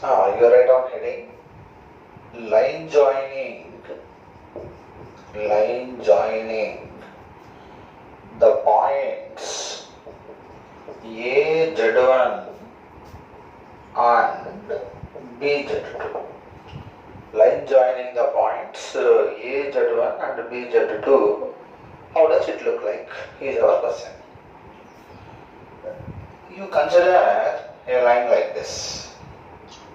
You write down heading line joining the points A Z1 and B Z2. Line joining the points A Z1 and B Z2. How does it look like? Is our question. You consider a line like this.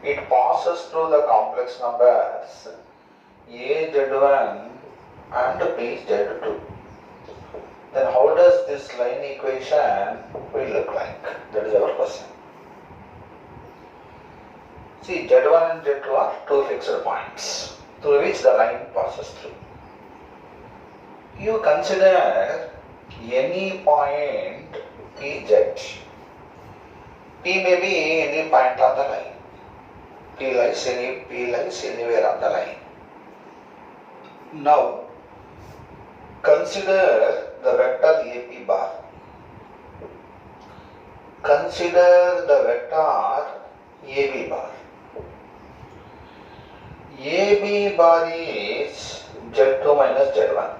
It passes through the complex numbers A Z1 and B Z2. Then how does this line equation will look like? That is our question. See, Z1 and Z2 are two fixed points through which the line passes through. You consider any point PZ. P may be any point on the line. P lies anywhere on the line. Now, consider the vector AP bar. Consider the vector AB bar. AB bar is Z2 minus Z1.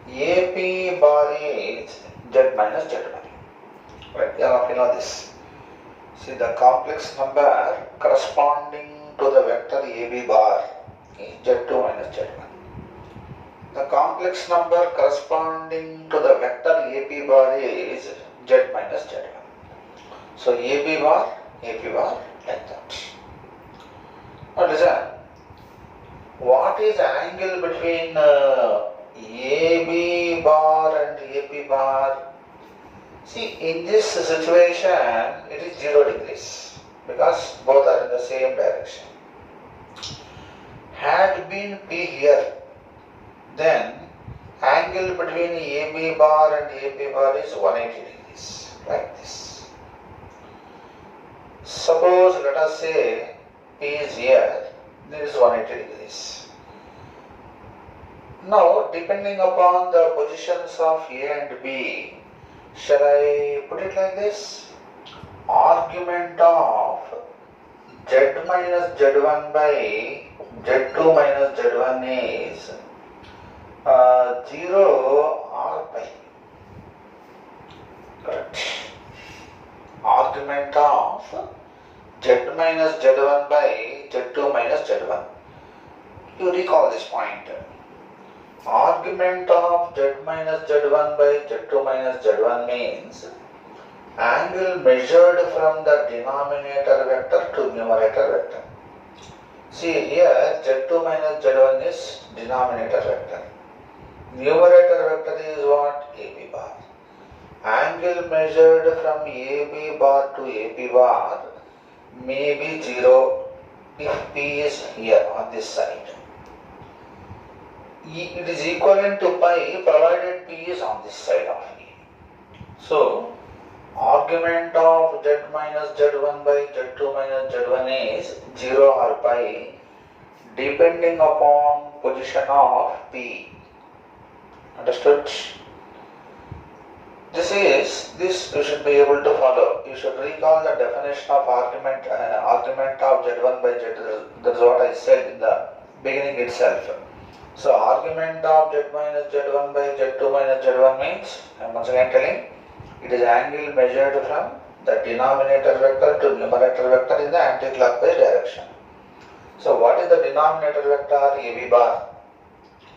AP bar is Z minus Z1. Right, you all know this. See, the complex number corresponding to the vector AB bar is Z2 minus Z1. The complex number corresponding to the vector AP bar is Z minus Z1. So AP bar like that. Now listen, what is the angle between AB bar and AP bar? See, in this situation, it is 0 degrees because both are in the same direction. Had been P here, then angle between AB bar and AP bar is 180 degrees, like this. Suppose, let us say, P is here, this is 180 degrees. Now, depending upon the positions of A and B, shall I put it like this? Argument of Z minus Z1 by Z2 minus Z1 is 0 or pi. Correct. Argument of Z minus Z1 by Z2 minus Z1. You recall this point. Argument of Z minus Z1 by Z2 minus Z1 means angle measured from the denominator vector to numerator vector. See here, Z2 minus Z1 is denominator vector. Numerator vector is what? AB bar. Angle measured from AB bar to AP bar may be 0 if P is here on this side. It is equivalent to pi provided P is on this side of E. So, argument of Z minus Z1 by Z2 minus Z1 is 0 or pi depending upon position of P. Understood? This you should be able to follow. You should recall the definition of argument of Z1 by Z2. That's what I said in the beginning itself. So argument of Z minus Z1 by Z2 minus Z1 means, I am once again telling, it is angle measured from the denominator vector to numerator vector in the anti-clockwise direction. So what is the denominator vector? AB bar.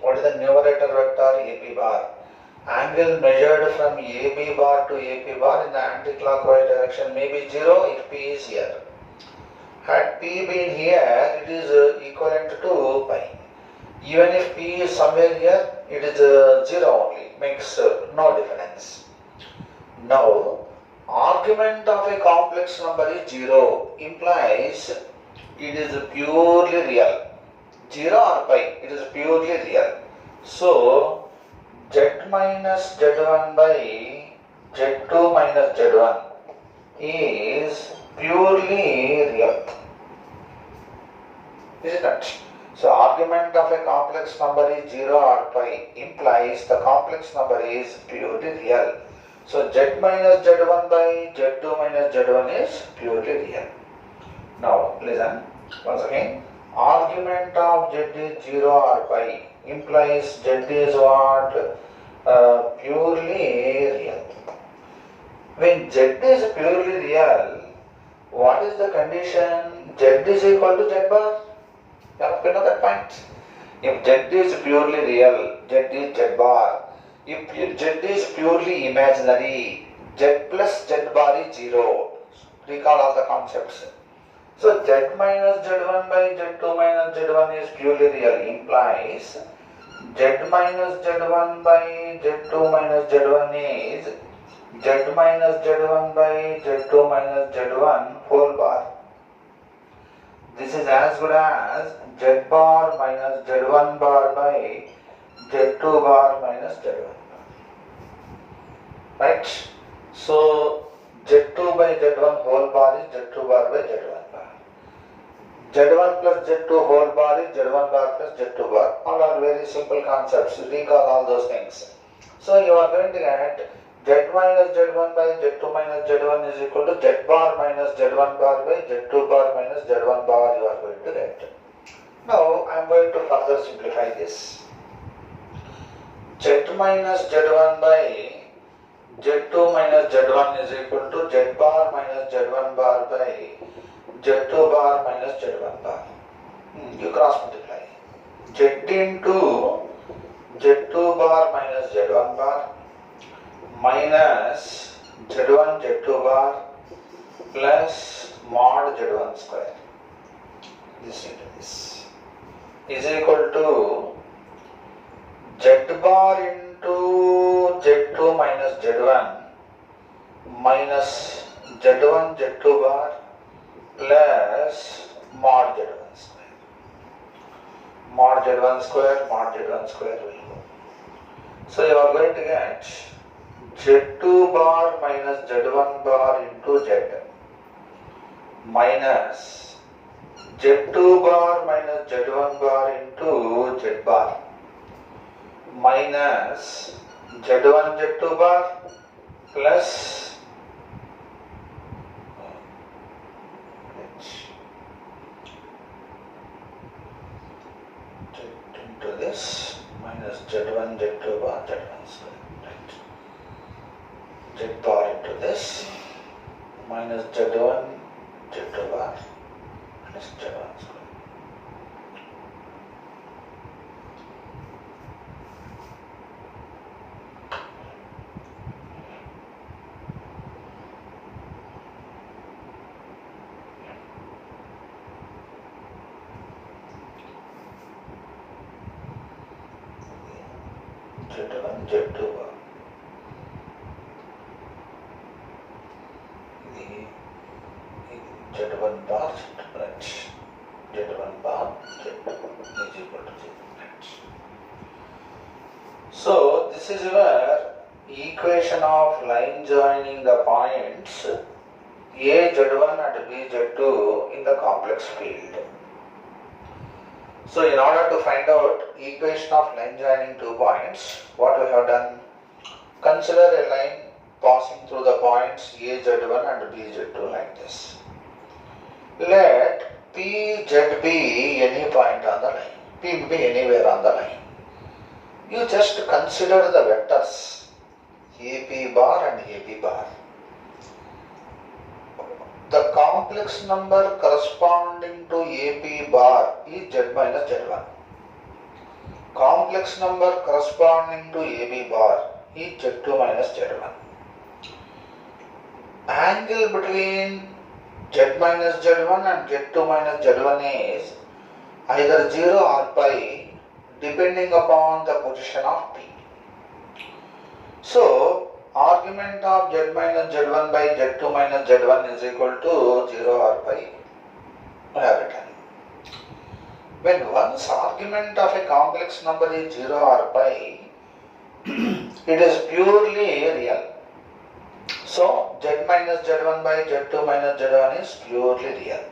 What is the numerator vector? AP bar. Angle measured from AB bar to AP bar in the anti-clockwise direction may be 0 if P is here. Had P been here, it is equivalent to pi. Even if P is somewhere here, it is 0 only, makes no difference. Now, argument of a complex number is 0 implies it is purely real. 0 or pi, it is purely real. So, Z minus Z1 by Z2 minus Z1 is purely real. Is it not? So, argument of a complex number is 0 or pi implies the complex number is purely real. So, Z minus Z1 by Z2 minus Z1 is purely real. Now listen once again. Argument of Z is 0 or pi implies Z is what? Purely real. When Z is purely real, what is the condition? Z is equal to Z bar. You have to know that point. If Z is purely real, Z is Z bar. If Z is purely imaginary, Z plus Z bar is 0. Recall all the concepts. So Z minus Z1 by Z2 minus Z1 is purely real, implies Z minus Z1 by Z2 minus Z1 is Z minus Z1 by Z2 minus Z1 whole bar. This is as good as Z bar minus Z1 bar by Z2 bar minus Z1 bar. Right? So Z2 by Z1 whole bar is Z2 bar by Z1 bar. Z1 plus Z2 whole bar is Z1 bar plus Z2 bar. All are very simple concepts. Recall all those things. So you are going to get Z minus Z1 by Z2 minus Z1 is equal to Z bar minus Z1 bar by Z2 bar minus Z1 bar you are going to get. Now I am going to further simplify this. Z minus Z1 by Z2 minus Z1 is equal to Z bar minus Z1 bar by Z2 bar minus Z1 bar. You cross multiply. Z into Z2 bar minus Z1 bar minus Z1 Z2 bar plus mod Z1 square. This into this is equal to Z bar into Z2 minus Z1 minus Z1 Z2 bar plus mod Z1 square. Mod Z1 square, mod Z1 square will go. So you are going to get Z2 bar minus Z1 bar into Z minus Z2 bar minus Z1 bar into Z bar minus Z1 Z2 bar plus into this minus Z1 Z2 bar Z1 square. Z bar into this minus Z1 Z2 bar plus Z1 square. Z1 Z2 bar. Z1 bar Z1 bar Z2 is equal to Z. So this is your equation of line joining the points A Z1 and B Z2 in the complex field. So in order to find out equation of line joining two points, what we have done? Consider a line passing through the points A Z1 and B Z2 like this. Let P Z be any point on the line. P be anywhere on the line. You just consider the vectors AP bar and AB bar. The complex number corresponding to AP bar is Z minus Z1. Complex number corresponding to AB bar is Z2 minus Z1. Angle between Z minus Z1 and Z2 minus Z1 is either 0 or pi depending upon the position of P. So, argument of Z minus Z1 by Z2 minus Z1 is equal to 0 or pi. We have written. When one's argument of a complex number is 0 or pi, it is purely real. So, Z minus Z1 by Z2 minus Z1 is purely real.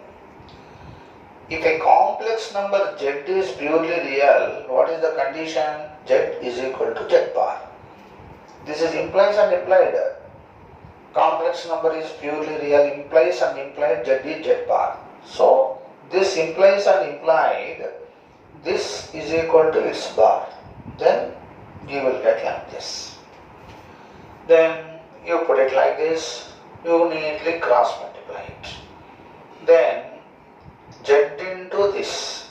If a complex number Z is purely real, what is the condition? Z is equal to Z bar. This is implies and implied. Complex number is purely real, implies and implied Z is Z bar. So this implies and implied this is equal to its bar. Then you will get like this. Then you put it like this, you neatly cross multiply it. Then z into this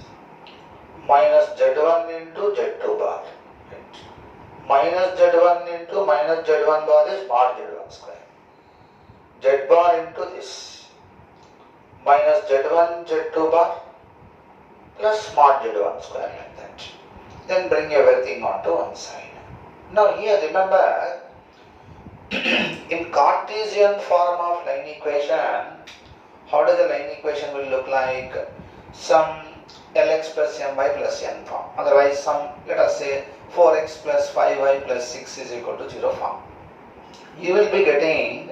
minus z1 into z2 bar. Right. Minus z1 into minus z1 bar is mod z1 square. Z bar into this minus z1 z2 bar plus mod z1 square like that. Then bring everything onto one side. Now here remember, in Cartesian form of line equation, how does the line equation will look like? Some Lx plus My plus N form. Otherwise some, let us say 4x plus 5y plus 6 is equal to 0 form. You will be getting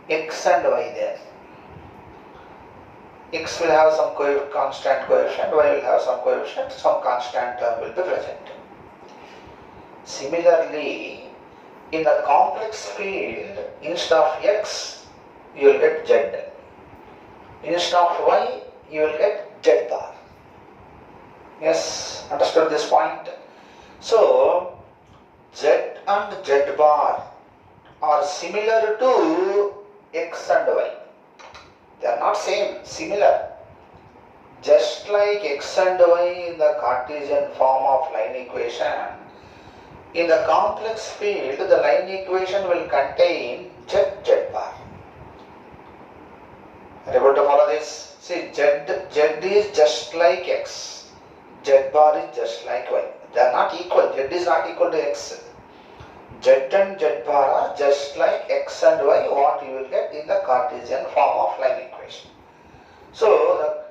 x and y there. X will have some constant coefficient, y will have some coefficient, some constant term will be present. Similarly, in the complex field, instead of x, you will get z. Instead of y, you will get z bar. Yes, understood this point? So, z and z bar are similar to x and y. They are not same, similar. Just like x and y in the Cartesian form of line equation, in the complex field, the line equation will contain z bar. Are you able to follow this? See, z is just like x, z bar is just like y. They are not equal. Z is not equal to x. Z and z bar are just like x and y, what you will get in the Cartesian form of line equation. So,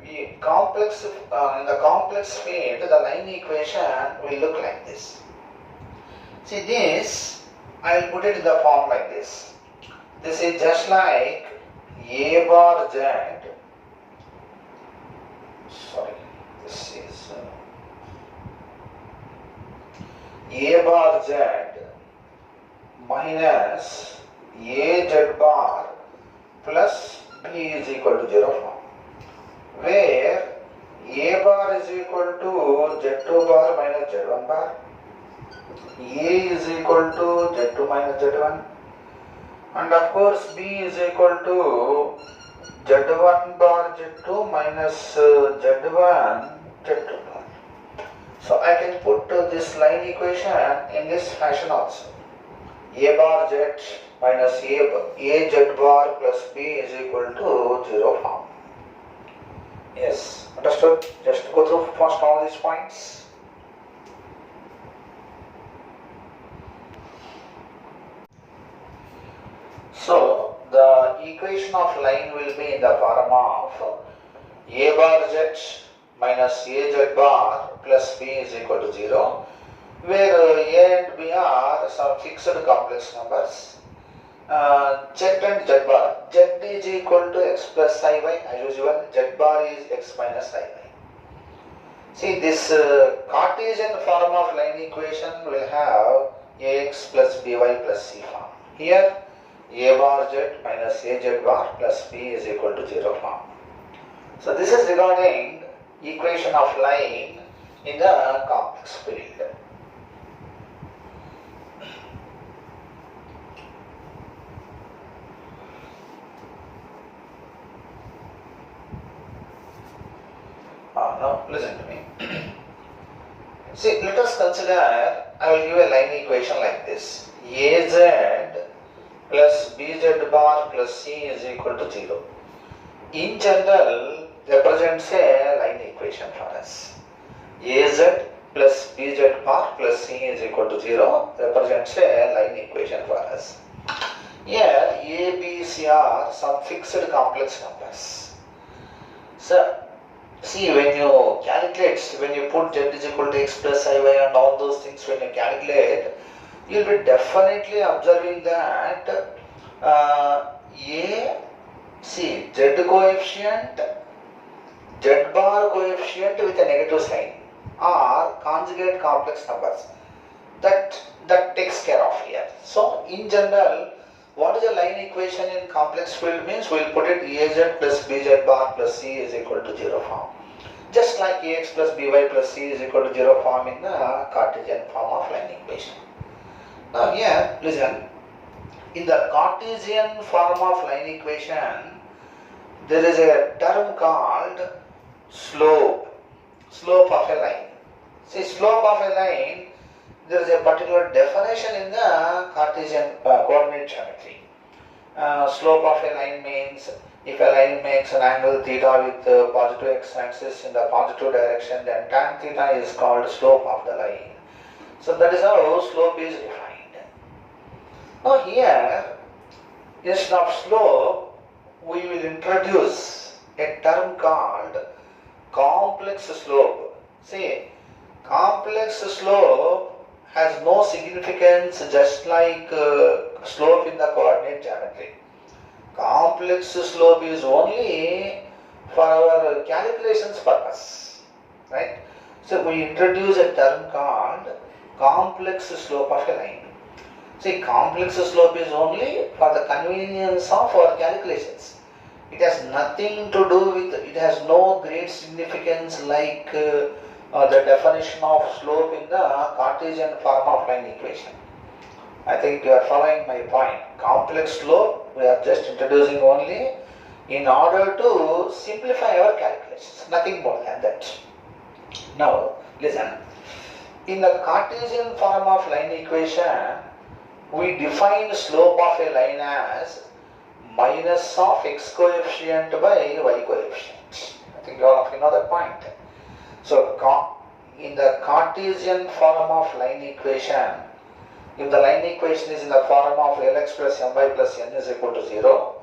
in the complex field, the line equation will look like this. See this, I will put it in the form like this. This is just like a bar z, this is a bar z minus a z bar plus b is equal to 0 form, where a bar is equal to z2 bar minus z1 bar, a is equal to z2 minus z1, and of course b is equal to z1 bar z2 minus z1 z2 bar. So I can put this line equation in this fashion also. A bar z minus a z bar plus b is equal to 0 form. Yes, understood? Just go through first all these points. So the equation of line will be in the form of a bar z minus a z bar plus b is equal to 0, where a and b are some fixed complex numbers. Z and z bar, z is equal to x plus iy as usual, z bar is x minus iy. See, this Cartesian form of line equation will have ax plus by plus c form. Here a bar z minus a z bar plus b is equal to 0 form. So this is regarding equation of line in the complex field. Now listen to me. See, let us consider, I will give a line equation like this. Az plus bz bar plus c is equal to 0. In general, represents a line equation for us. Az plus bz bar plus c is equal to 0 represents a line equation for us. Here a, b, c are some fixed complex numbers. So see, when you calculate, when you put z is equal to x plus iy and all those things, when you calculate, you will be definitely observing that z coefficient, z bar coefficient with a negative sign are conjugate complex numbers. That takes care of here. So in general, What is a line equation in complex field means? We'll put it Az plus Bz bar plus C is equal to 0 form. Just like Ax plus By plus C is equal to 0 form in the Cartesian form of line equation. Now here, listen, in the Cartesian form of line equation, there is a term called slope of a line. See, slope of a line, there is a particular definition in the Cartesian coordinate geometry. Slope of a line means if a line makes an angle theta with the positive x-axis in the positive direction, then tan theta is called slope of the line. So that is how slope is defined. Now here, instead of slope, we will introduce a term called complex slope. See, complex slope has no significance, just like slope in the coordinate geometry. Complex slope is only for our calculations purpose, right? So we introduce a term called complex slope of a line. See, complex slope is only for the convenience of our calculations. It has nothing to do with, it has no great significance like the definition of slope in the Cartesian form of line equation. I think you are following my point. Complex slope we are just introducing only in order to simplify our calculations, nothing more than that. Now listen, in the Cartesian form of line equation, we define slope of a line as minus of x coefficient by y coefficient. I think all of you know that point. So in the Cartesian form of line equation, if the line equation is in the form of Lx plus My plus N is equal to 0,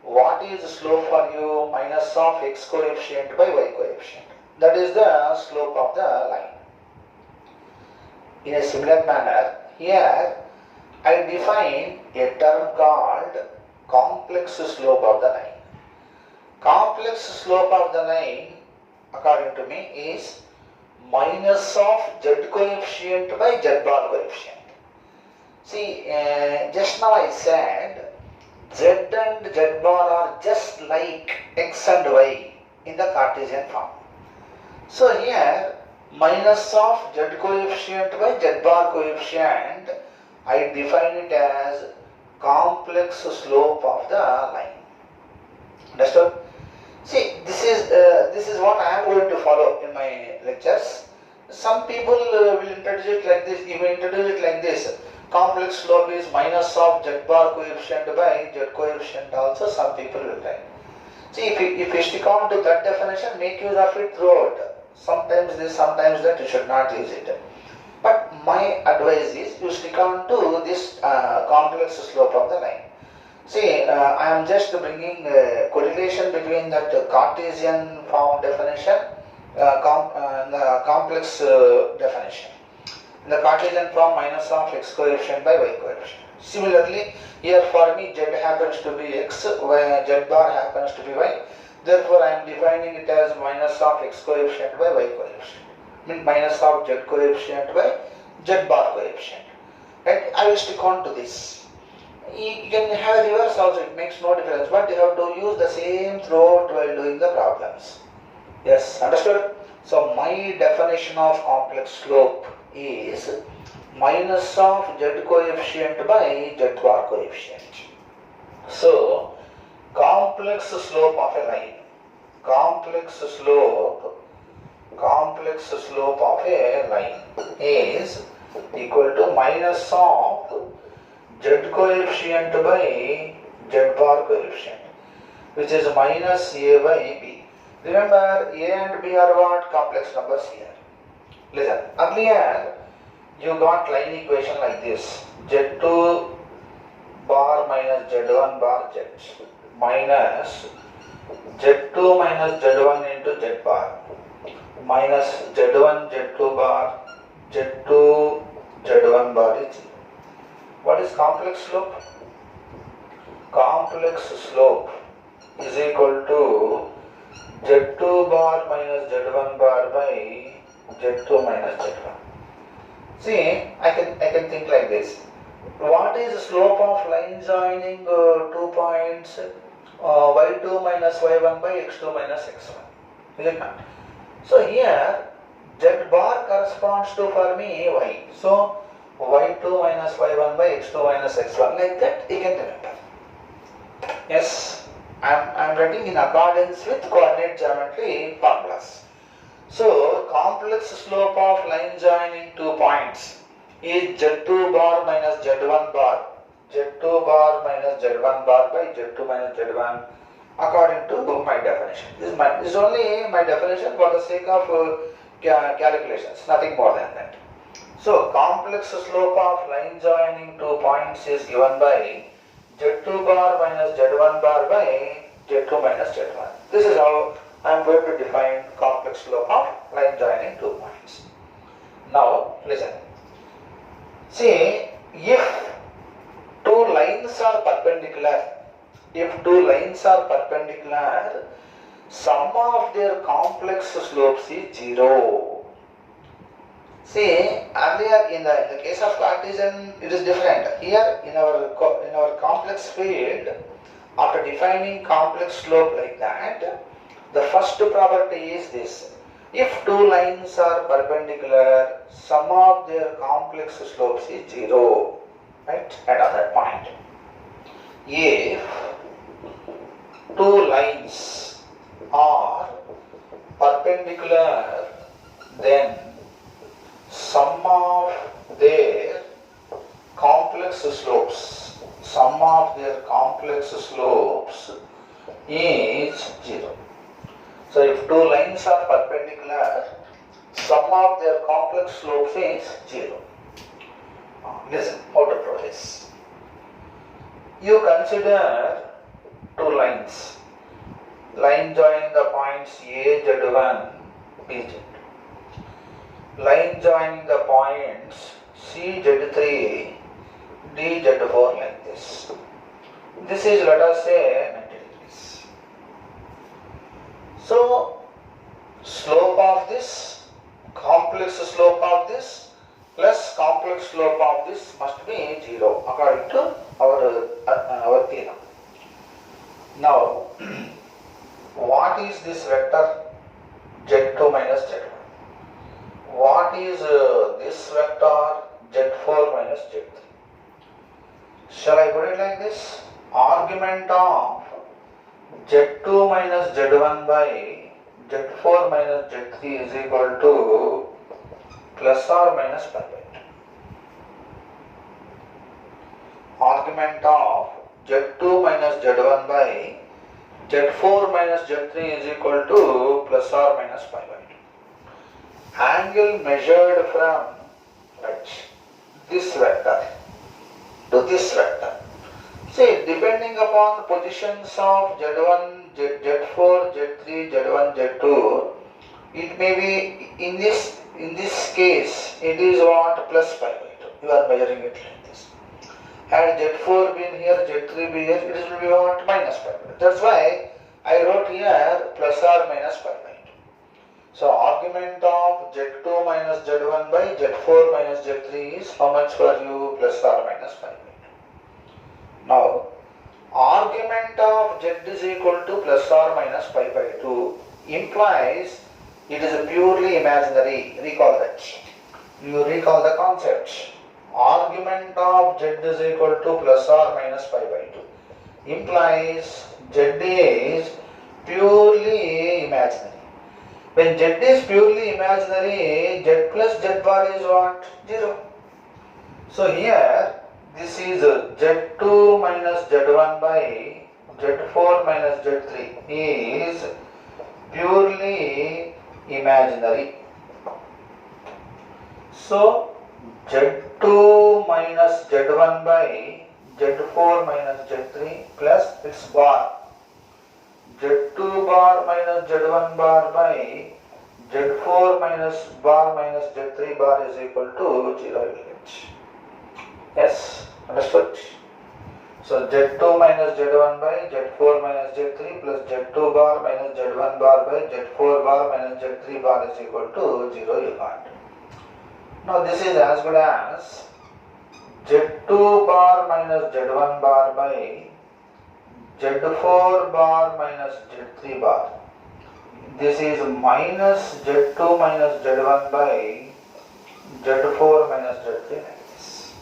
what is the slope for you? Minus of x coefficient by y coefficient. That is the slope of the line. In a similar manner, here I define a term called complex slope of the line. Complex slope of the line, according to me, is minus of z coefficient by z bar coefficient. See, just now I said z and z bar are just like x and y in the Cartesian form. So here, minus of z coefficient by z bar coefficient, I define it as complex slope of the line. Understood? See, this is what I am going to follow in my lectures. Some people will introduce it like this. If you introduce it like this, complex slope is minus of z bar coefficient by z coefficient also, some people will write. See, if you stick on to that definition, make use of it throughout. Sometimes this, sometimes that, you should not use it. But my advice is you stick on to this complex slope of the line. See, I am just bringing a correlation between that Cartesian form definition and the complex definition. In the Cartesian form, minus of x coefficient by y coefficient. Similarly, here for me z happens to be x, where z bar happens to be y. Therefore, I am defining it as minus of x coefficient by y coefficient. Means minus of z coefficient by z bar coefficient. Right? I will stick on to this. You can have a reverse also, it makes no difference, but you have to use the same throughout while doing the problems. Yes, understood? So my definition of complex slope is minus of z coefficient by z bar coefficient. So complex slope of a line, complex slope of a line is equal to minus of z coefficient by z bar coefficient, which is minus a by b. Remember, a and b are what? Complex numbers here. Listen, earlier you got line equation like this: z2 bar minus z1 bar z minus z2 minus z1 into z bar minus z1 z2 bar z2 z1 bar is 0. What is complex slope? Complex slope is equal to z2 bar minus z1 bar by z2 minus z1. See, I can think like this. What is the slope of line joining 2 points y2 minus y1 by x2 minus x1? Is it not? So here z bar corresponds to for me y. So y2 minus y1 by x2 minus x1, like that you can remember. Yes, I'm writing in accordance with coordinate geometry formulas. So complex slope of line joining 2 points is z2 bar minus z1 bar, z2 bar minus z1 bar by z2 minus z1 according to my definition. This is only my definition for the sake of calculations, nothing more than that. So complex slope of line joining 2 points is given by z2 bar minus z1 bar by z2 minus z1. This is how I am going to define complex slope of line joining 2 points. Now listen. See, if two lines are perpendicular, sum of their complex slopes is 0. See, earlier in the case of Cartesian, it is different. Here in our complex field, after defining complex slope like that, the first property is this: if two lines are perpendicular, sum of their complex slopes is 0. Right? At that point, if two lines are perpendicular, then sum of their complex slopes is 0. So if two lines are perpendicular, sum of their complex slopes is 0. Listen, how to prove this. You consider two lines, line joining the points A, Z1, B, Z. Line joining the points C, Z3, D, Z4 like this. This is, let us say, 90 degrees. So, slope of this, complex slope of this plus complex slope of this must be 0 according to our theorem. Now, what is this vector z2 minus z1? What is this vector z4 minus z3? Shall I put it like this? Argument of z2 minus z1 by z4 minus z3 is equal to plus or minus pi by 2. Argument of z2 minus z1 by z4 minus z3 is equal to plus or minus pi by 2. Angle measured from this vector to this vector. See, depending upon the positions of z1, z4, z3, z1, z2, it may be in this case it is what plus pi by 2. You are measuring it like this. Had z4 been here, z3 be here, it will be what minus pi by 2. That's why I wrote here plus or minus pi by 2. So argument of z2 minus z1 by z4 minus z3 is how much for you? Plus or minus pi by 2. Now, argument of z is equal to plus or minus pi by 2 implies it is a purely imaginary. Recall that. You recall the concept. Argument of z is equal to plus or minus pi by 2 implies z is purely imaginary. When z is purely imaginary, z plus z bar is what? 0. So here, this is z2 minus z1 by z4 minus z3 is purely imaginary. So z2 minus z1 by z4 minus z3 plus its bar, z2 bar minus z1 bar by z4 minus bar minus z3 bar is equal to 0. Yes, understood? So z2 minus z1 by z4 minus z3 plus z2 bar minus z1 bar by z4 bar minus z3 bar is equal to 0 you got. Now this is as good as Z2 bar minus Z1 bar by Z4 bar minus Z3 bar. This is minus Z2 minus Z1 by Z4 minus Z3 like this.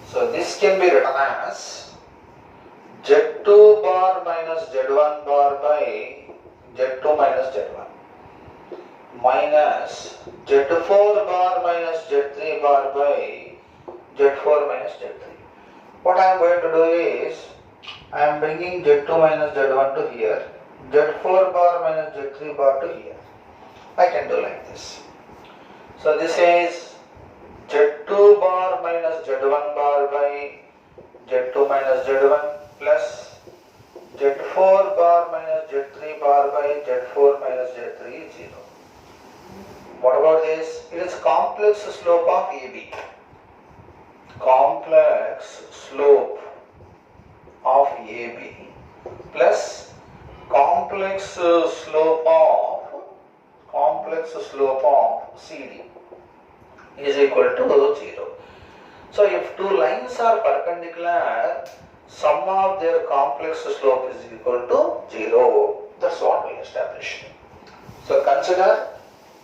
So this can be written as Z2 bar minus Z1 bar by Z2 minus Z1 minus Z4 bar minus Z3 bar by Z4 minus Z3. What I am going to do is, I am bringing Z2 minus Z1 to here, Z4 bar minus Z3 bar to here. I can do like this. So this is Z2 bar minus Z1 bar by Z2 minus Z1 plus Z4 bar minus Z3 bar by Z4 minus Z3 is 0. What about this? It is complex slope of AB. Complex slope of AB plus complex slope of CD is equal to 0. So if two lines are perpendicular, sum of their complex slope is equal to 0. That's what we established. So consider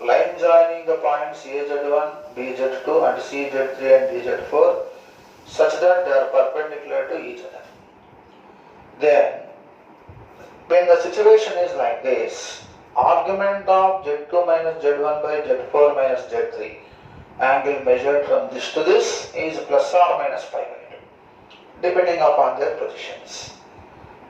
line joining the points AZ1, BZ2 and CZ3 and DZ4 such that they are perpendicular to each other. Then, when the situation is like this, argument of Z2 minus Z1 by Z4 minus Z3, angle measured from this to this is plus or minus pi by 2, depending upon their positions.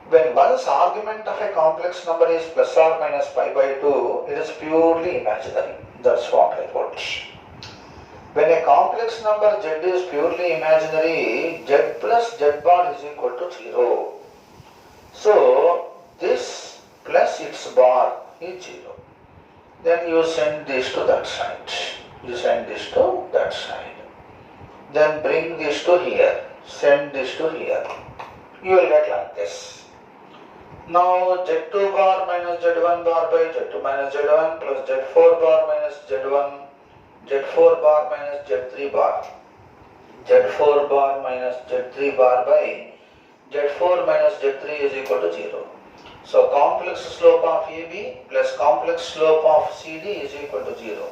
When one's argument of a complex number is plus or minus pi by 2, it is purely imaginary. That's what I told. When a complex number z is purely imaginary, z plus z bar is equal to 0. So, this plus its bar is 0. Then you send this to that side. You send this to that side. Then bring this to here. Send this to here. You will get like this. Now Z2 bar minus Z1 bar by Z2 minus Z1 plus Z4 bar minus Z1, Z4 bar minus Z3 bar, Z4 bar minus Z3 bar by Z4 minus Z3 is equal to 0. So complex slope of AB plus complex slope of CD is equal to 0.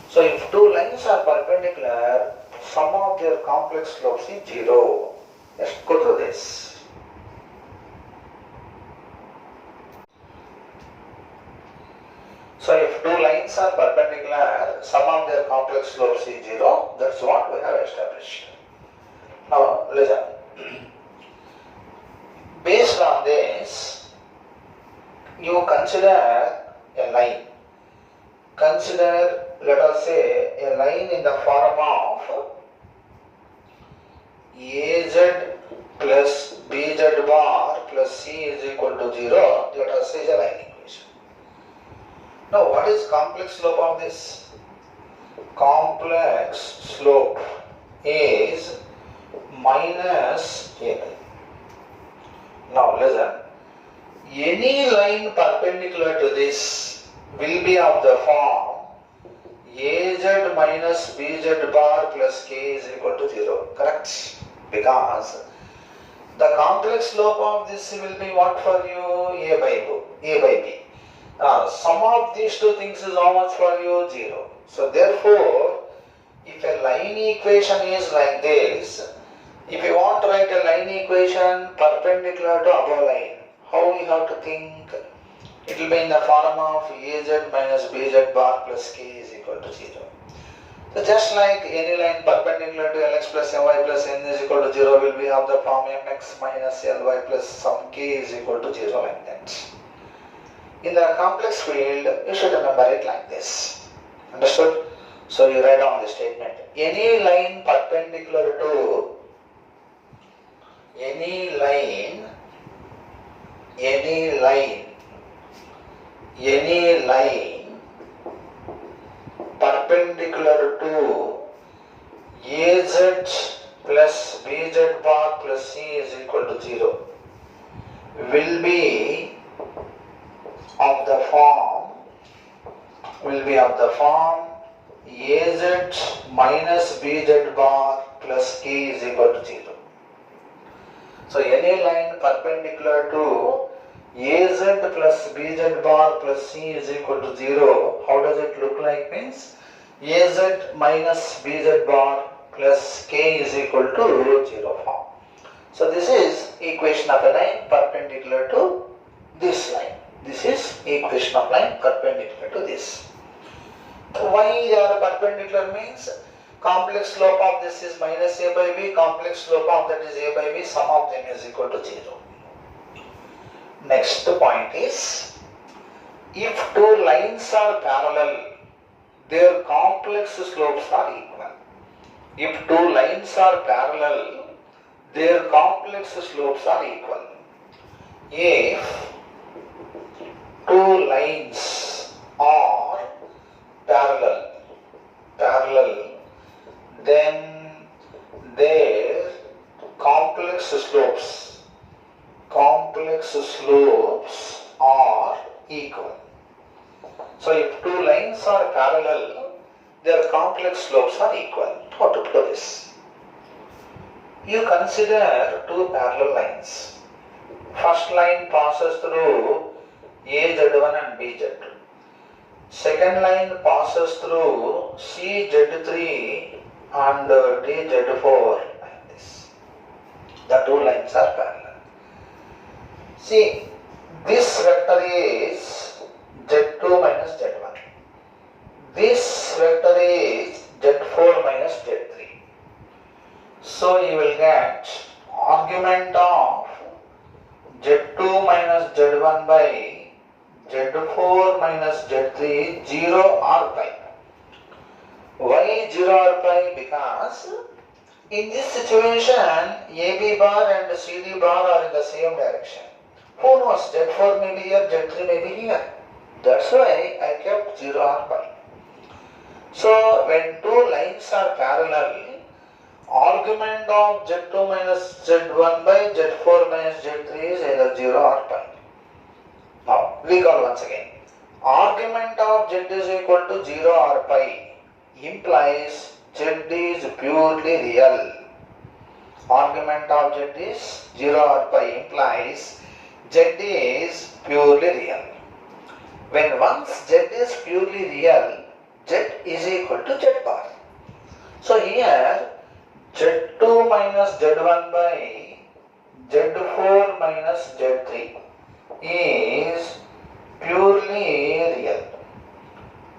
So if two lines are perpendicular, sum of their complex slopes is 0. Let's go through this. So if two lines are perpendicular, sum of their complex slopes is 0. That's what we have established. Now listen. Based on this, you consider a line. Consider, let us say, a line in the form of AZ plus BZ bar plus C is equal to 0. Let us say a line equation. Now what is complex slope of this? Complex slope is minus A. Now listen, any line perpendicular to this will be of the form AZ minus BZ bar plus K is equal to 0, correct? Because the complex slope of this will be what for you? A by B. Sum of these two things is how much for you? 0. So therefore, if a line equation is like this, if you want to write a line equation perpendicular to above line, how we have to think? It will be in the form of AZ minus BZ bar plus K is equal to 0. So just like any line perpendicular to Lx plus My plus N is equal to 0 will be of the form Mx minus Ly plus some K is equal to 0 like that. In the complex field, you should remember it like this. Understood? So you write down the statement. Any line perpendicular to any line perpendicular to AZ plus BZ bar plus C is equal to 0 will be of the form AZ minus BZ bar plus k is equal to 0. So any line perpendicular to AZ plus BZ bar plus C is equal to 0, how does it look like? Means AZ minus BZ bar plus K is equal to 0 form. So this is equation of a line perpendicular to this line. This is equation of line perpendicular to this. Why they are perpendicular means complex slope of this is minus a by b, complex slope of that is a by b, sum of them is equal to 0. Next point is, if two lines are parallel, their complex slopes are equal. If two lines are parallel, their complex slopes are equal. If two lines are parallel, then their complex slopes are equal. So if two lines are parallel, their complex slopes are equal. How to do this? You consider two parallel lines. First line passes through AZ1 and BZ2. Second line passes through CZ3 and DZ4 like this. The two lines are parallel. See, this vector is Z2 minus Z1. This vector is Z4 minus Z3. So you will get argument of Z2 minus Z1 by Z4 minus Z3 is 0 or pi. Why 0 or pi? Because in this situation AB bar and CD bar are in the same direction. Who knows, Z4 may be here, Z3 may be here. That's why I kept 0 or pi. So when two lines are parallel, argument of Z2 minus Z1 by Z4 minus Z3 is either 0 or pi. Now recall once again. Argument of Z is equal to 0 or pi implies Z is purely real. Argument of Z is 0 or pi implies Z is purely real. When once Z is purely real, Z is equal to Z bar. So here Z2 minus Z1 by Z4 minus Z3 is purely real.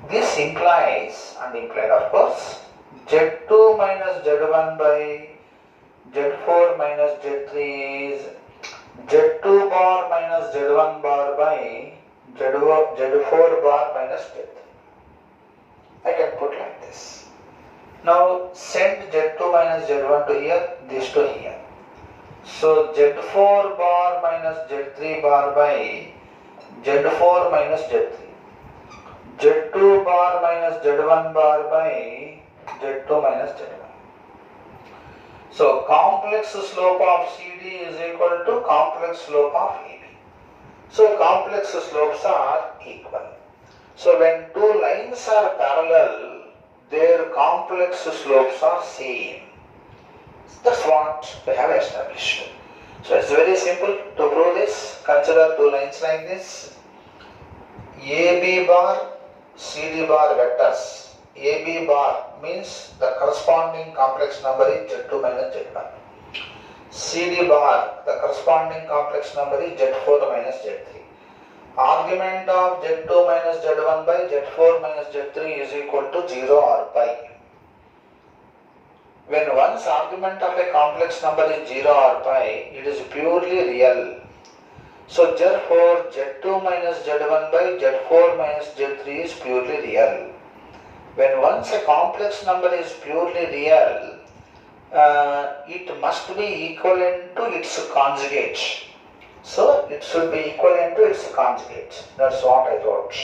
This implies, and implied of course, Z2 minus Z1 by Z4 minus Z3 is Z2 bar minus Z1 bar by Z4 bar minus Z3. I can put like this. Now send Z2 minus Z1 to here, this to here. So Z4 bar minus Z3 bar by Z4 minus Z3. Z2 bar minus Z1 bar by Z2 minus Z1. So complex slope of CD is equal to complex slope of AB. So complex slopes are equal. So when two lines are parallel, their complex slopes are same. That's what we have established. So it's very simple to prove this. Consider two lines like this. AB bar, CD bar vectors. AB bar means the corresponding complex number is Z2 minus Z1. CD bar, the corresponding complex number is Z4 minus Z3. Argument of Z2 minus Z1 by Z4 minus Z3 is equal to 0 or pi. When one's argument of a complex number is 0 or pi, it is purely real. So therefore Z2 minus Z1 by Z4 minus Z3 is purely real. When once a complex number is purely real, it must be equivalent to its conjugate. So it should be equivalent to its conjugate. That's what I wrote.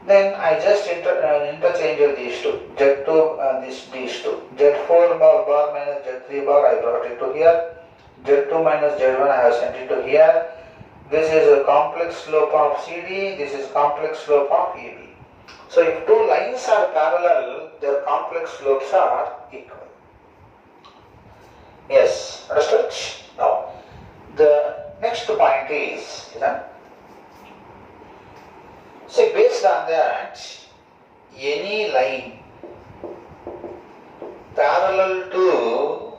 Then I just interchanged these two. Z2, these two. Z4 bar minus Z3 bar, I brought it to here. Z2 minus Z1, I have sent it to here. This is a complex slope of CD. This is complex slope of AB. So if two lines are parallel, their complex slopes are equal. Yes, understood? Now, the next point is, see, based on that, any line parallel to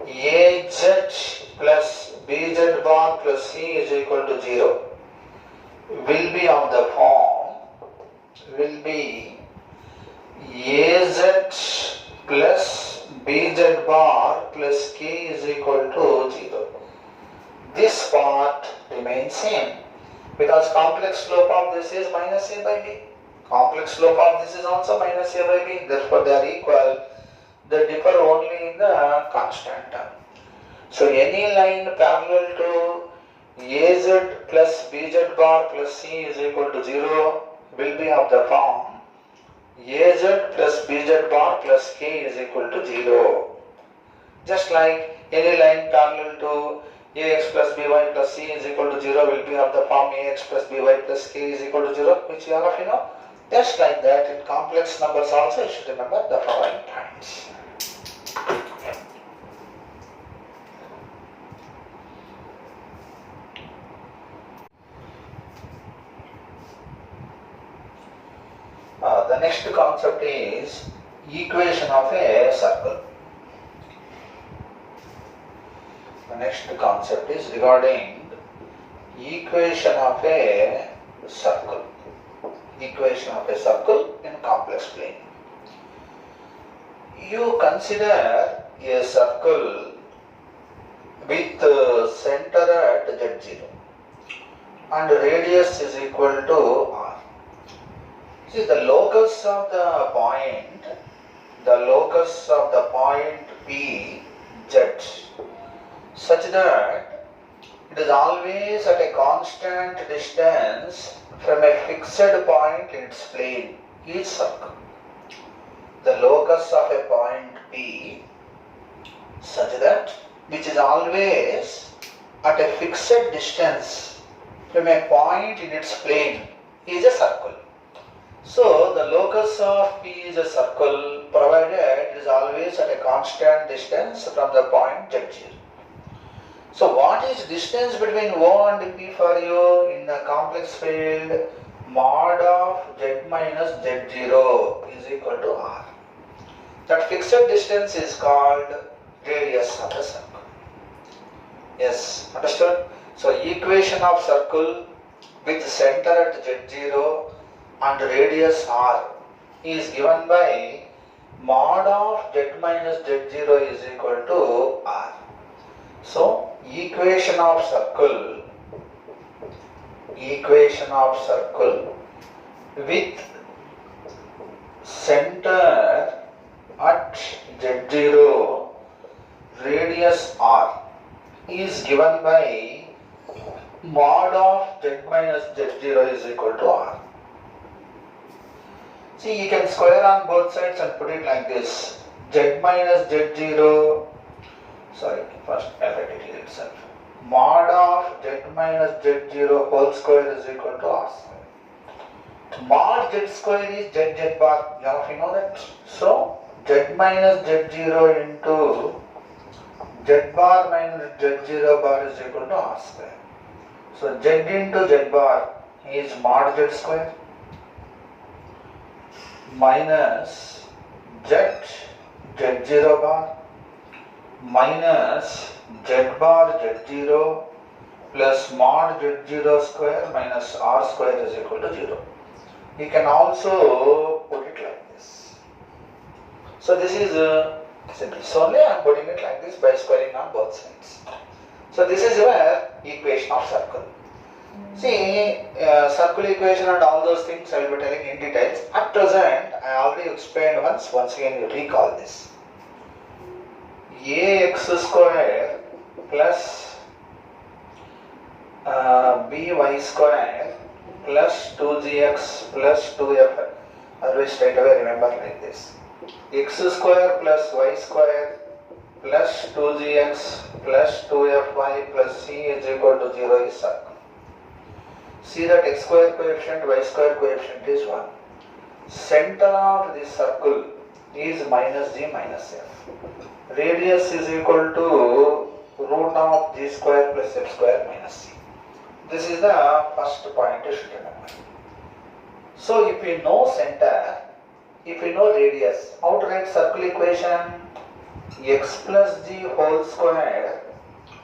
AZ plus BZ bar plus C is equal to 0 will be of the form, will be AZ plus BZ bar plus K is equal to 0. This part remains same because complex slope of this is minus A by B. Complex slope of this is also minus A by B. Therefore they are equal. They differ only in the constant term. So any line parallel to AZ plus BZ bar plus C is equal to 0 will be of the form AZ plus BZ bar plus K is equal to 0. Just like any line parallel to AX plus BY plus C is equal to 0 will be of the form AX plus BY plus K is equal to 0, which all of you know. Just like that in complex numbers also you should remember the following points. The next concept is equation of a circle. The next concept is regarding equation of a circle. Equation of a circle in complex plane. You consider a circle with center at Z0 and radius is equal to R. See, the locus of the point P, Z, such that it is always at a constant distance from a fixed point in its plane, each circle. The locus of a point P, such that which is always at a fixed distance from a point in its plane is a circle. So the locus of P is a circle provided it is always at a constant distance from the point Z0. So what is distance between O and P for you in the complex field? Mod of Z minus Z0 is equal to R. That fixed distance is called radius of the circle. Yes, understood? So equation of circle with center at Z0 and radius R is given by mod of Z minus Z0 is equal to R. So equation of circle with center at Z0 radius R is given by mod of Z minus Z0 is equal to R. See, you can square on both sides and put it like this. Z minus Z0, first I'll write it here itself. Mod of Z minus Z0 whole square is equal to R square. Mod Z square is ZZ bar, you all know that. So, Z minus Z0 into Z bar minus Z0 bar is equal to R square. So, Z into Z bar is mod Z square minus Z0 bar minus Z bar Z0 plus mod Z0 square minus R square is equal to 0. You can also put it like this. So this is simple. So only I am putting it like this by squaring on both sides. So this is your equation of circle. See, circle equation and all those things I will be telling in details. At present, I already explained once again you recall this. Ax square plus by square plus 2gx plus 2f. Always straight away remember like this. X square plus y square plus 2gx plus 2fy plus c is equal to 0 is circle. See that x square coefficient, y square coefficient is 1. Center of this circle is minus g minus f. radius is equal to root of g square plus f square minus c. This is the first point you should remember. So if we know center, if we know radius, how to write circle equation? X plus g whole square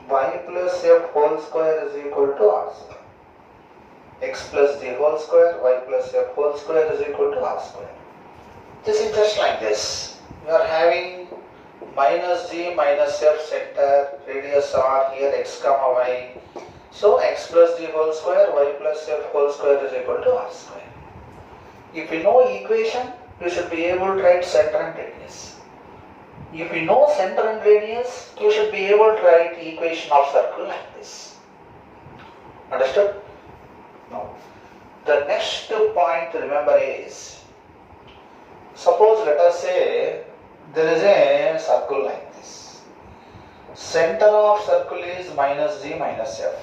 y plus f whole square is equal to r square. X plus g whole square y plus f whole square is equal to r square. This is just like this. We are having minus g minus f center, radius r, here x comma y. So x plus g whole square y plus f whole square is equal to r square. If you know equation, you should be able to write center and radius. If you know center and radius, you should be able to write equation of circle like this. Understood? Now, the next point to remember is, suppose let us say there is a circle like this. Center of circle is minus g minus f.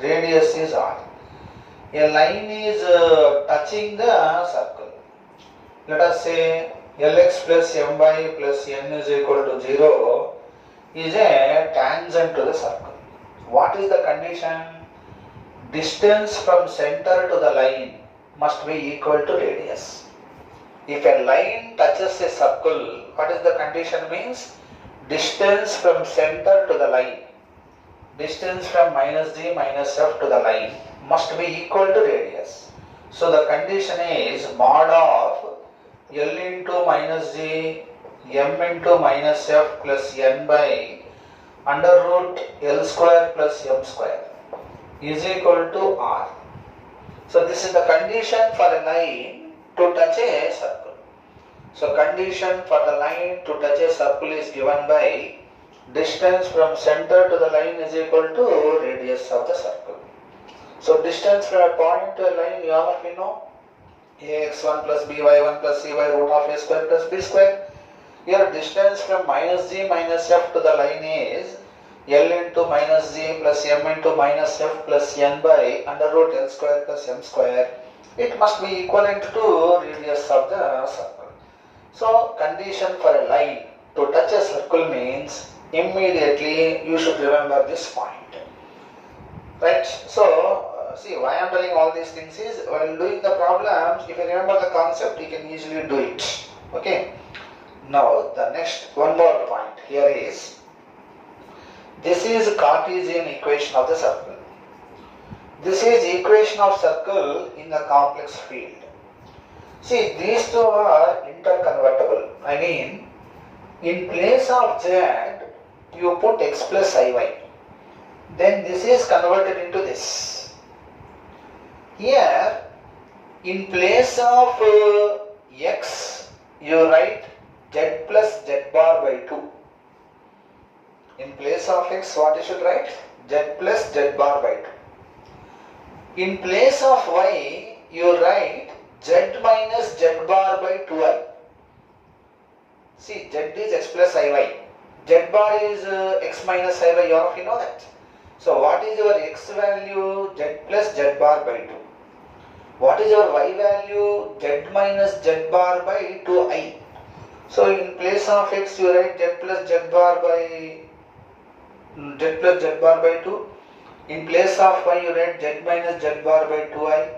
Radius is r. A line is touching the circle. Let us say Lx plus my plus n is equal to 0 is a tangent to the circle. What is the condition? Distance from center to the line must be equal to radius. If a line touches a circle, what is the condition means? Distance from center to the line, distance from minus g minus f to the line must be equal to radius. So the condition is mod of L into minus g m into minus f plus n by under root L square plus m square is equal to r. So this is the condition for a line to touch a circle. So condition for the line to touch a circle is given by distance from center to the line is equal to radius of the circle. So distance from a point to a line, you all of you know, ax1 plus by1 plus cy root of a square plus b square. Here distance from minus g minus f to the line is L into minus g plus m into minus f plus n by under root L square plus m square. It must be equivalent to radius of the circle. So condition for a line to touch a circle means immediately you should remember this point. Right? So see, why I am telling all these things is, while doing the problems, if you remember the concept, you can easily do it. Okay. Now the next one more point here is, this is Cartesian equation of the circle. This is equation of circle in the complex field. See, these two are interconvertible. I mean, in place of z, you put x plus iy. Then this is converted into this. Here, in place of x, you write z plus z bar by 2. In place of x, what you should write? Z plus z bar by 2. In place of y, you write z minus z bar by 2i. See, z is x plus iy. Z bar is x minus iy, you all of you know that. So what is your x value? Z plus z bar by 2. What is your y value? Z minus z bar by 2i. So in place of x, you write z plus z bar by 2. In place of y, you write z minus z bar by 2i.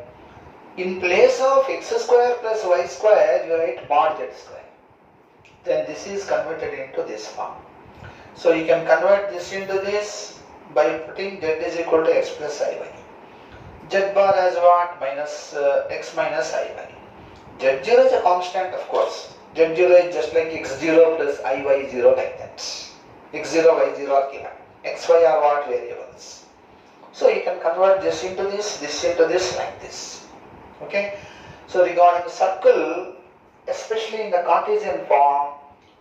In place of x square plus y square, you write mod z square. Then this is converted into this form. So you can convert this into this by putting z is equal to x plus iy. Z bar as what? Minus x minus iy. Z0 is a constant, of course. Z0 is just like x0 plus iy0 like that. X0, y0 are given. Xy are what? Variables. So you can convert this into this into this like this. Okay. So regarding circle, especially in the Cartesian form,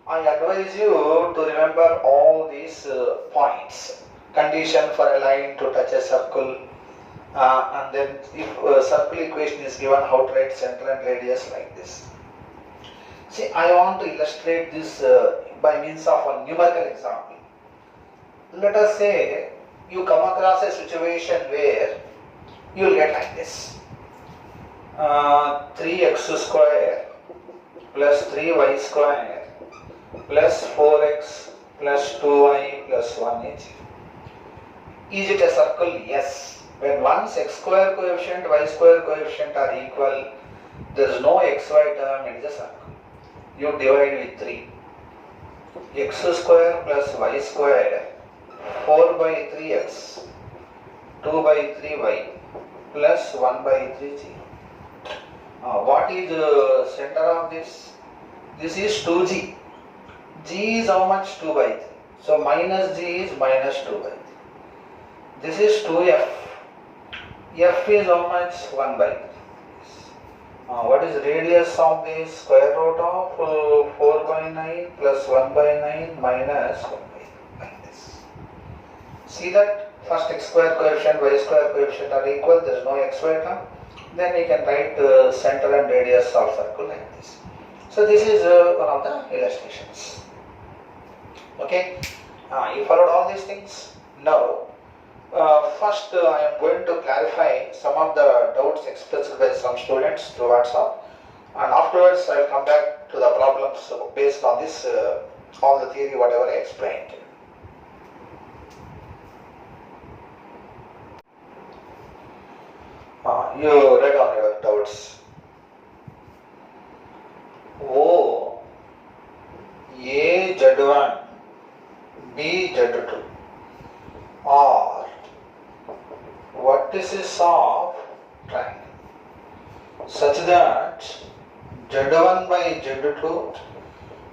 I advise you to remember all these points. Condition for a line to touch a circle, and then if circle equation is given, how to write center and radius like this. See, I want to illustrate this by means of a numerical example. Let us say you come across a situation where you will get like this. 3x square plus 3y square plus 4x plus 2y plus 1 is 0. Is it a circle? Yes. When one's x square coefficient, y square coefficient are equal, there is no xy term in the circle. You divide with 3. X square plus y square, 4 by 3x, 2 by 3y, plus 1 by 3 0. What is the center of this? This is 2g. G is how much? 2 by 3. So minus g is minus 2 by 3. This is 2f. F is how much? 1 by 3. What is radius of this? Square root of 4 by 9 plus 1 by 9 minus 1 by 3, like this. See that first x square coefficient, y square coefficient are equal, there is no xy term. Then we can write center and radius of circle like this. So this is one of the illustrations. Okay, you followed all these things. Now, first I am going to clarify some of the doubts expressed by some students through WhatsApp, and afterwards I will come back to the problems based on this, all the theory whatever I explained. You read on your doubts. O A Z1 B Z2 are vertices of triangle such that Z1 by Z2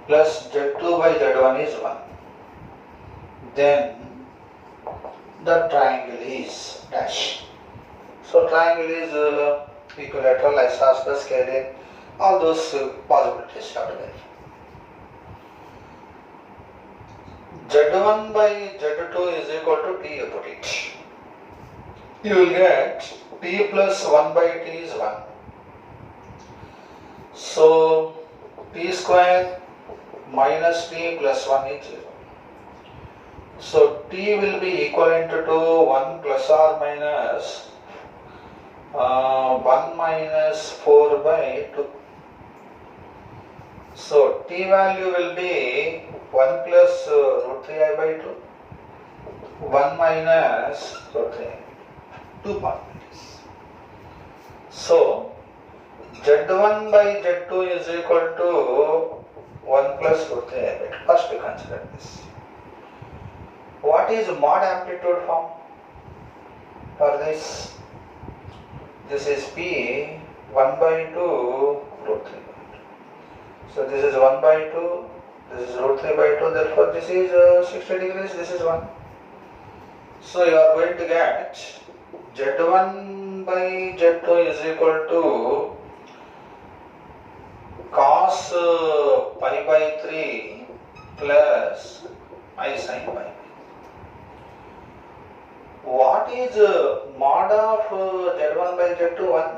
plus Z2 by Z1 is 1. Then the triangle is dash. So triangle is equilateral, isosceles, scalene, all those possibilities are there. Z1 by Z2 is equal to T, you put it. You will get T plus 1 by T is 1. So T square minus T plus 1 is 0. So T will be equivalent to 1 plus or minus 1 minus 4 by 2. So T value will be 1 plus root 3i by 2, 1 minus root 3i, 2 possibilities. So Z1 by Z2 is equal to 1 plus root 3i by 2. First we consider this. What is mod amplitude form for this? This is P 1 by 2 root 3 by 2. So this is 1 by 2, this is root 3 by 2, therefore this is 60 degrees, this is 1. So you are going to get Z1 by Z2 is equal to cos pi by 3 plus I sin pi. What is mod of Z1 by Z2? 1.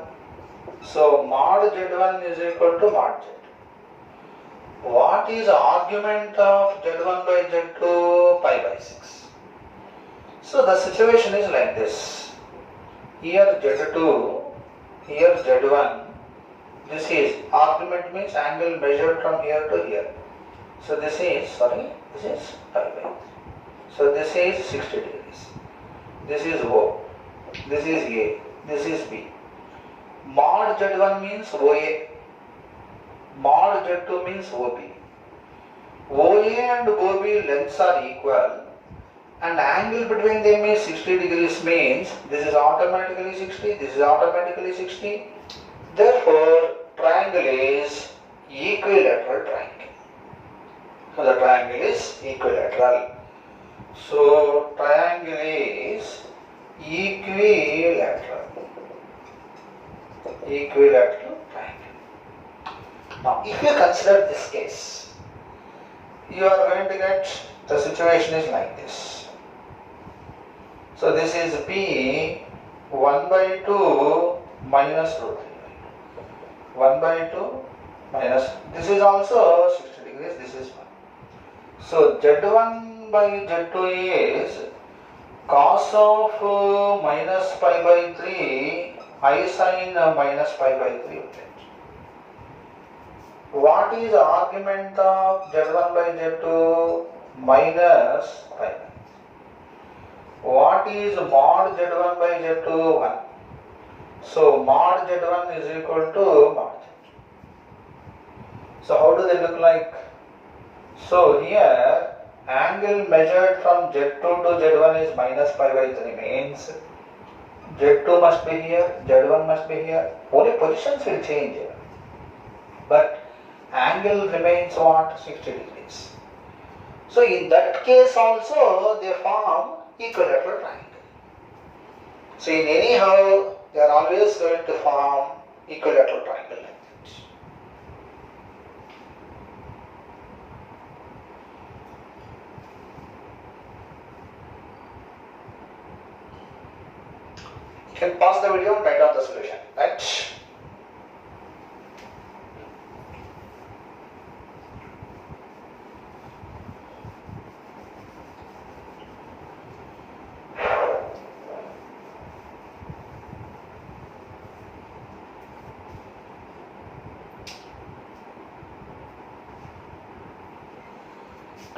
So mod Z1 is equal to mod Z2. What is argument of Z1 by Z2? Pi by 6. So the situation is like this. Here Z2, here Z1. This is argument means angle measured from here to here. So this is pi by 3. So this is 60 degrees. This is O, this is A, this is B. Mod Z1 means OA, mod Z2 means OB. OA and OB lengths are equal and angle between them is 60 degrees means this is automatically 60, this is automatically 60. Therefore, triangle is equilateral triangle. So the triangle is equilateral. So triangle is equilateral. Equilateral triangle. Now if you consider this case, you are going to get the situation is like this. So this is P 1 by 2 minus root 3 by 2. 1 by 2 minus, this is also 60 degrees, this is 1. So Z1 by Z2 is cos of minus pi by 3 I sin minus pi by 3. What is the argument of Z1 by Z2? minus pi. What is mod Z1 by Z2? 1. So mod Z1 is equal to mod Z2. So how do they look like? So here angle measured from Z2 to Z1 is minus pi by 3, means Z2 must be here, Z1 must be here. Only positions will change, but angle remains what? 60 degrees. So in that case also they form equilateral triangle. So in anyhow they are always going to form equilateral triangle like that. You can pause the video and write down the solution, right?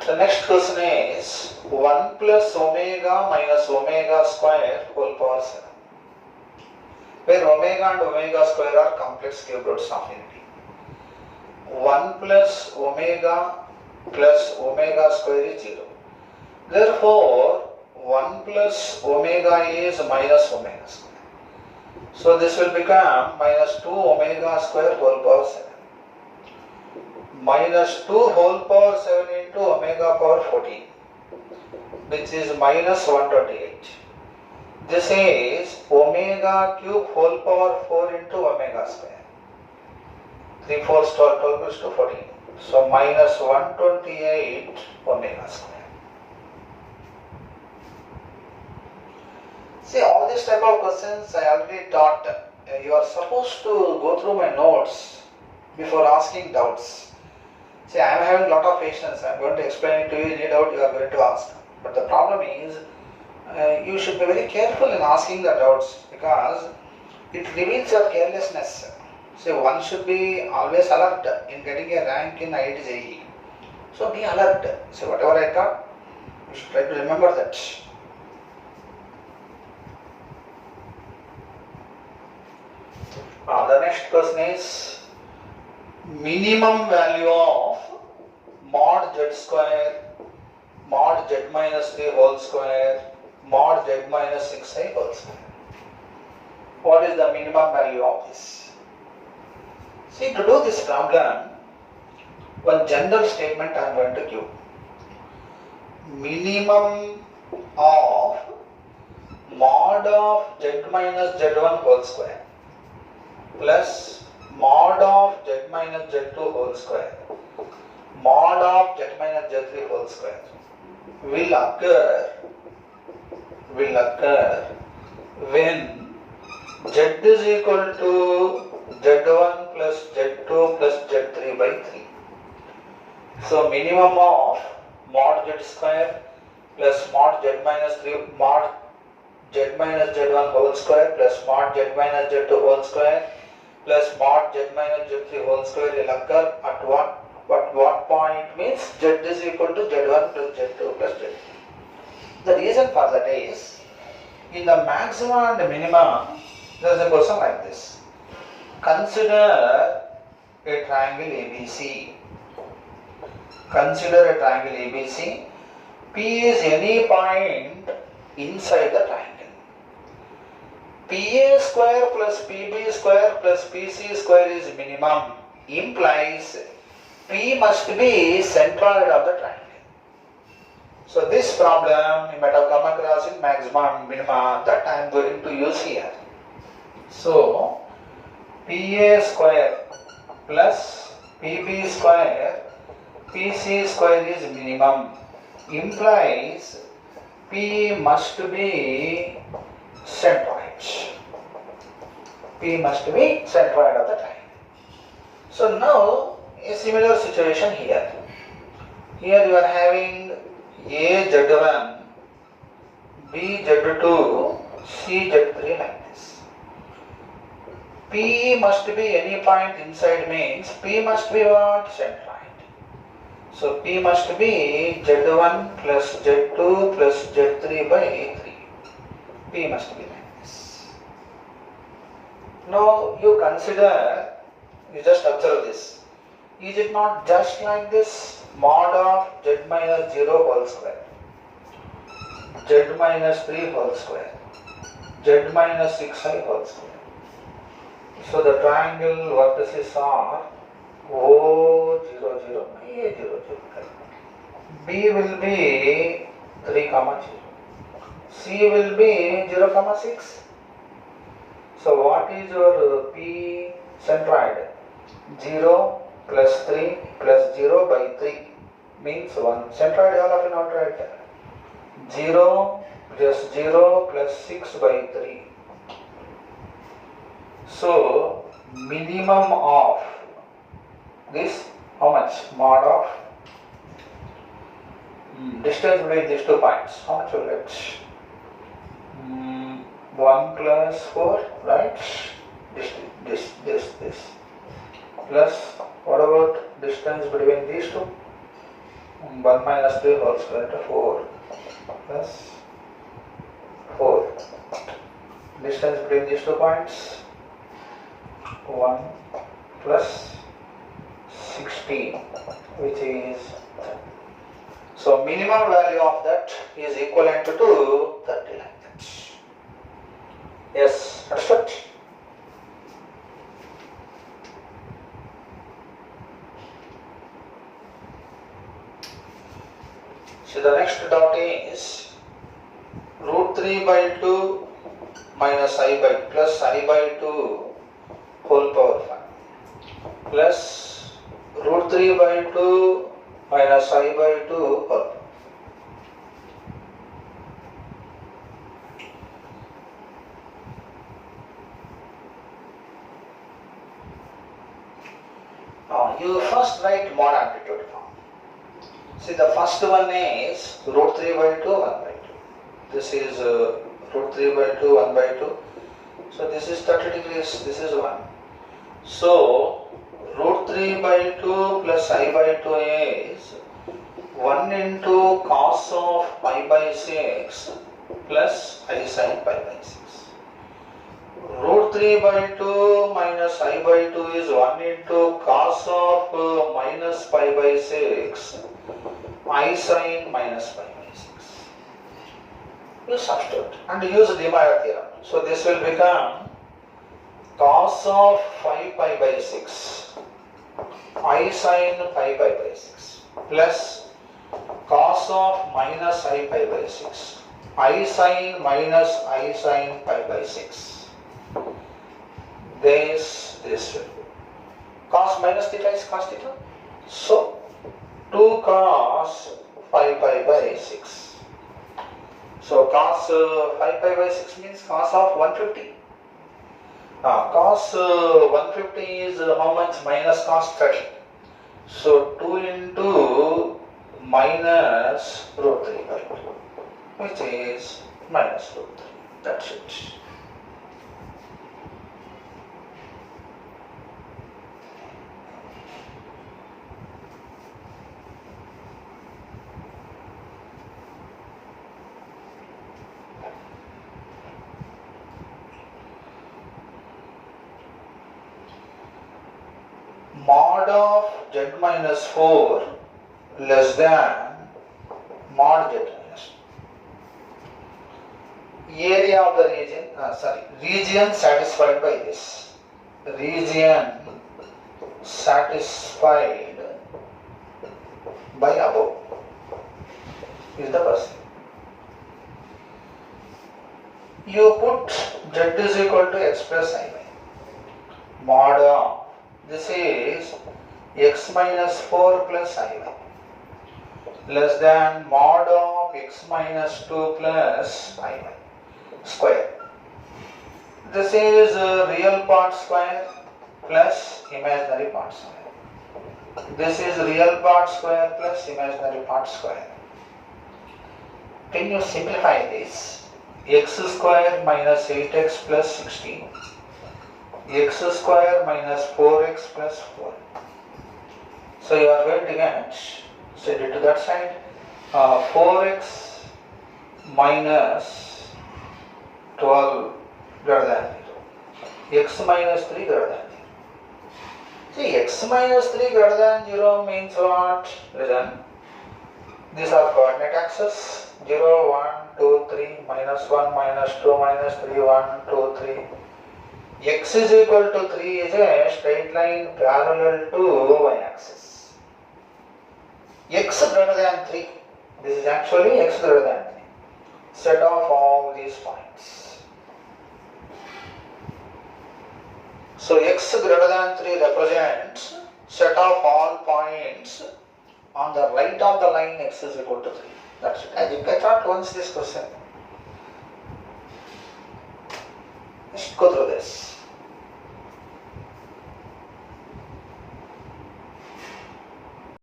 The next question is 1 plus omega minus omega square whole power 7, where omega and omega square are complex cube roots of unity. 1 plus omega square is 0. Therefore, 1 plus omega is minus omega square. So this will become minus 2 omega square whole power 7. Minus 2 whole power 7 into omega power 14, which is minus 128. This is omega cube whole power 4 into omega square. 3 4 12 is to 14. So minus 128 omega square. See, all these type of questions I already taught. You are supposed to go through my notes before asking doubts. See, I am having a lot of patience. I am going to explain it to you. Any doubt you are going to ask. But the problem is, you should be very careful in asking the doubts, because it reveals your carelessness. See, one should be always alert in getting a rank in IIT JEE. So be alert. See, whatever I taught, you should try to remember that. The next question is minimum value of mod z square, mod z minus 3 whole square, mod z minus 6i whole square. What is the minimum value of this? See, to do this problem, one general statement I am going to give. Minimum of mod of z minus z1 whole square plus mod of z minus z2 whole square, mod of z minus z3 whole square will occur when z is equal to z1 plus z2 plus z3 by 3. So minimum of mod z square plus mod z minus 3 mod z minus z1 whole square plus mod z minus z2 whole square plus mod z minus z3 whole square will occur at what point? Means z is equal to z1 plus z2 plus z3. The reason for that is, in the maximum and minimum, there is a question like this. Consider a triangle ABC. Consider a triangle ABC. P is any point inside the triangle. PA square plus PB square plus PC square is minimum, implies P must be centroid of the triangle. So this problem you might have come across in maximum minima that I am going to use here. So PA square plus PB square PC square is minimum, implies P must be centroid. P must be centroid of the triangle. So now a similar situation here. Here you are having A Z1, B Z2, C Z3 like this. P must be any point inside means P must be what? Centroid. So P must be Z1 plus Z2 plus Z3 by 3. P must be like this. Now you consider, you just observe this. Is it not just like this? Mod of Z minus 0 whole square, Z minus 3 whole square, Z minus 6i whole square. So the triangle vertices are O 0 0, A 0 0. B will be 3 comma 0. C will be 0 comma 6. So what is your P centroid? 0 plus 3 plus 0 by 3 means 1. Centroid all of you not right. 0 plus 0 plus 6 by 3. So minimum of this, how much? Mod of distance between these 2 points. How much will it? 1 plus 4, right? This. Plus, what about distance between these two? 1 minus 3 whole square to 4 plus 4. Distance between these 2 points? 1 plus 16, which is 30. So minimum value of that is equivalent to 30 like that. Yes, understood? So the next doubt is root 3 by 2 minus I by plus I by 2 whole power 5 plus root 3 by 2 minus I by 2 whole power. Now you first write mod amplitude form. See, the first one is root 3 by 2, 1 by 2. This is root 3 by 2, 1 by 2. So this is 30 degrees, this is 1. So root 3 by 2 plus I by 2 is 1 into cos of pi by 6 plus I sin pi by 6. Root 3 by 2 minus I by 2 is 1 into cos of minus pi by 6 I sin minus pi by 6. You substitute and use De Meyer theorem. So this will become cos of 5 pi by 6 I sin pi by 6 plus cos of minus I pi by 6 I sin minus I sin pi by 6. This will be cos minus theta is cos theta. So 2 cos 5 pi by 6. So cos 5 pi by 6 means cos of 150. Cos 150 is how much? Minus cos 30. So 2 into minus root 3 by 2, which is minus root 3. That's it. Mod of z minus 4 less than mod z minus 2. Area of the region, region satisfied by this. Region satisfied by above is the person. You put z is equal to x plus I by mod of, this is x minus 4 plus I by less than mod of x minus 2 plus I by square. This is real part square plus imaginary part square. This is real part square plus imaginary part square. Can you simplify this? X square minus 8x plus 16. X square minus 4x plus 4. So you are going to get Send it to that side. 4x minus 12 greater than 0. X minus 3 greater than 0. See, x minus 3 greater than 0 means what? Listen. These are coordinate axes. 0, 1, 2, 3, minus 1, minus 2, minus 3, 1, 2, 3. X is equal to 3 is a straight line parallel to y-axis. X greater than 3. This is actually x greater than 3. Set off all these points. So x greater than 3 represents set off all points on the right of the line x is equal to 3. That's it. I think I taught once this question. Let's go through this.